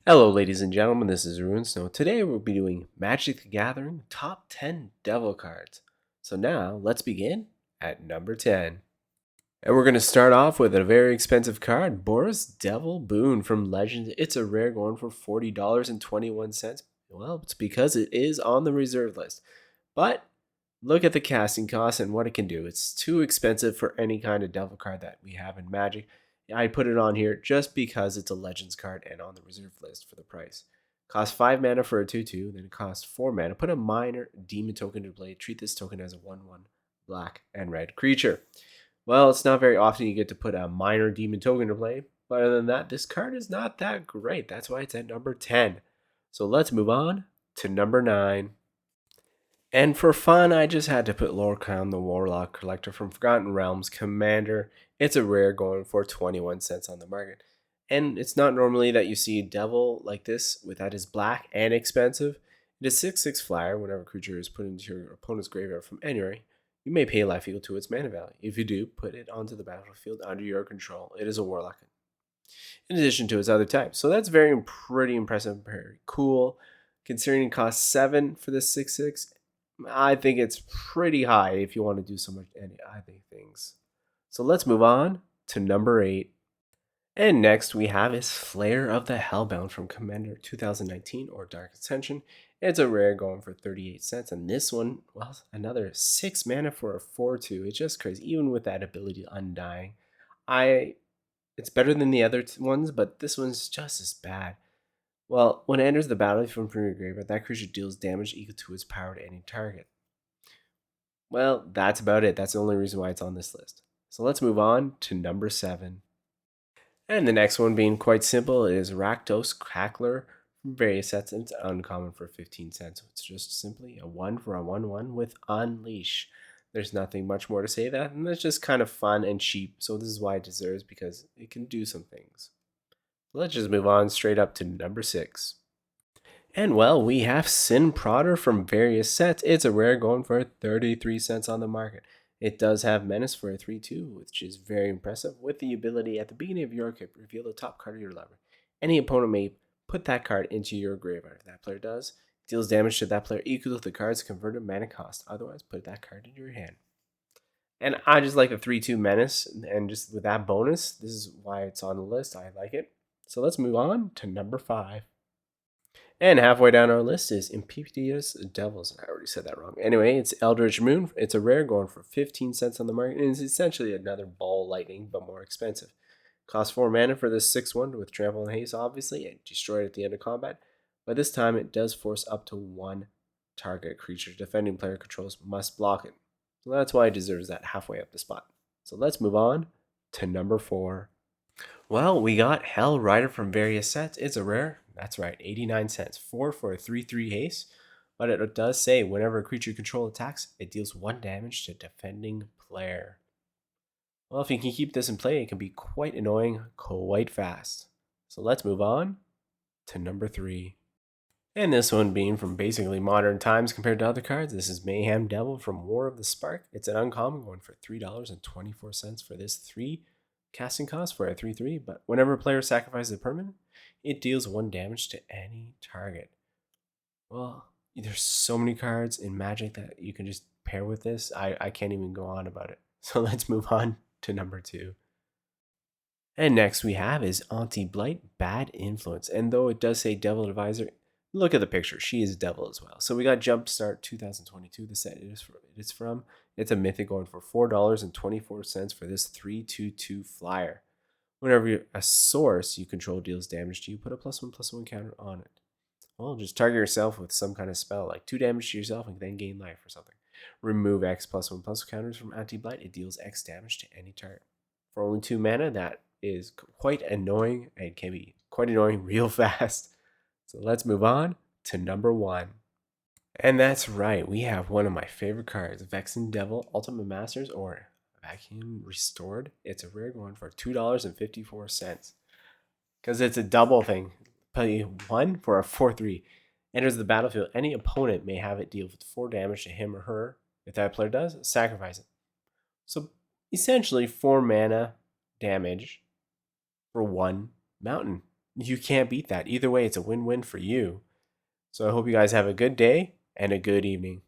Hello, ladies and gentlemen, this is Ruin Snow. Today we'll be doing Magic the Gathering Top 10 Devil cards. So now, let's begin at number 10. And we're going to start off with a very expensive card, Boris Devil Boon from Legends. It's a rare going for $40.21. Well, it's because it is on the reserve list. But look at the casting cost and what it can do. It's too expensive for any kind of Devil card that we have in Magic. I put it on here just because it's a Legends card and on the reserve list for the price. Costs 5 mana for a 2/2, then it costs 4 mana. Put a minor demon token to play. Treat this token as a 1/1 black and red creature. Well, it's not very often you get to put a minor demon token to play, but other than that, this card is not that great. That's why it's at number 10. So let's move on to number 9. And for fun, I just had to put Lur Warlock Collector from Forgotten Realms Commander. It's a rare going for 21 cents on the market. And it's not normally that you see a devil like this with that is black and expensive. It is 6/6 flyer. Whenever a creature is put into your opponent's graveyard from anywhere, you may pay life equal to its mana value. If you do, put it onto the battlefield under your control. It is a warlock in addition to its other types. So that's pretty impressive, very cool. Considering it costs 7 for this 6/6, I think it's pretty high if you want to do so much I think things. So let's move on to number 8. And next we have is Flare of the Hellbound from Commander 2019 or Dark Ascension. It's a rare going for 38 cents. And this one, well, another 6 mana for a 4/2. It's just crazy. Even with that ability Undying. It's better than the other ones, but this one's just as bad. Well, when it enters the battlefield from your graveyard, that creature deals damage equal to its power to any target. Well, that's about it. That's the only reason why it's on this list. So let's move on to number 7. And the next one being quite simple is Rakdos Crackler from various sets, and it's uncommon for 15 cents. It's just simply a 1 for a 1/1 with Unleash. There's nothing much more to say that, and it's just kind of fun and cheap. So this is why it deserves, because it can do some things. Let's just move on straight up to number 6. And well, we have Sinprder from various sets. It's a rare going for 33 cents on the market. It does have Menace for a 3/2, which is very impressive, with the ability at the beginning of your equip, reveal the top card of your library. Any opponent may put that card into your graveyard. If that player does, it deals damage to that player equal to the card's converted mana cost. Otherwise, put that card in your hand. And I just like the 3/2 Menace, and just with that bonus, this is why it's on the list. I like it. So let's move on to number 5. And halfway down our list is Impetuous Devils. I already said that wrong. Anyway, it's Eldritch Moon. It's a rare going for 15 cents on the market, and it's essentially another Ball Lightning, but more expensive. Costs 4 mana for this 6/1 with Trample and Haste, obviously, and destroy it at the end of combat. But this time, it does force up to 1 target creature defending player controls must block it. So that's why it deserves that halfway up the spot. So let's move on to number 4. Well, we got Hell Rider from various sets. It's a rare. That's right, 89 cents. 4 for a 3/3 haste. But it does say whenever a creature you control attacks, it deals 1 damage to defending player. Well, if you can keep this in play, it can be quite annoying quite fast. So let's move on to number 3. And this one being from basically modern times compared to other cards. This is Mayhem Devil from War of the Spark. It's an uncommon going for $3.24 for this 3 casting cost for a 3/3, but whenever a player sacrifices a permanent, it deals 1 damage to any target. Well, there's so many cards in Magic that you can just pair with this. I can't even go on about it. So let's move on to number 2. And next we have is Auntie Blight, Bad Influence. And though it does say Devil Advisor, look at the picture. She is devil as well. So we got Jumpstart 2022. The set it is from. It's a mythic going for $4.24 for this 3/2/2 flyer. Whenever a source you control deals damage to you, put a +1/+1 counter on it. Well, just target yourself with some kind of spell, like 2 damage to yourself and then gain life or something. Remove X +1/+1 counters from Auntie Blight. It deals X damage to any target. For only 2 mana, that is quite annoying and can be quite annoying real fast. So let's move on to number 1. And that's right, we have one of my favorite cards, Vexen Devil Ultimate Masters, or Vacuum Restored. It's a rare one for $2.54. Because it's a double thing. Pay 1 for a 4/3. Enters the battlefield. Any opponent may have it deal with 4 damage to him or her. If that player does, sacrifice it. So essentially 4 mana damage for 1 mountain. you can't beat that. Either way, it's a win-win for you. So I hope you guys have a good day and a good evening.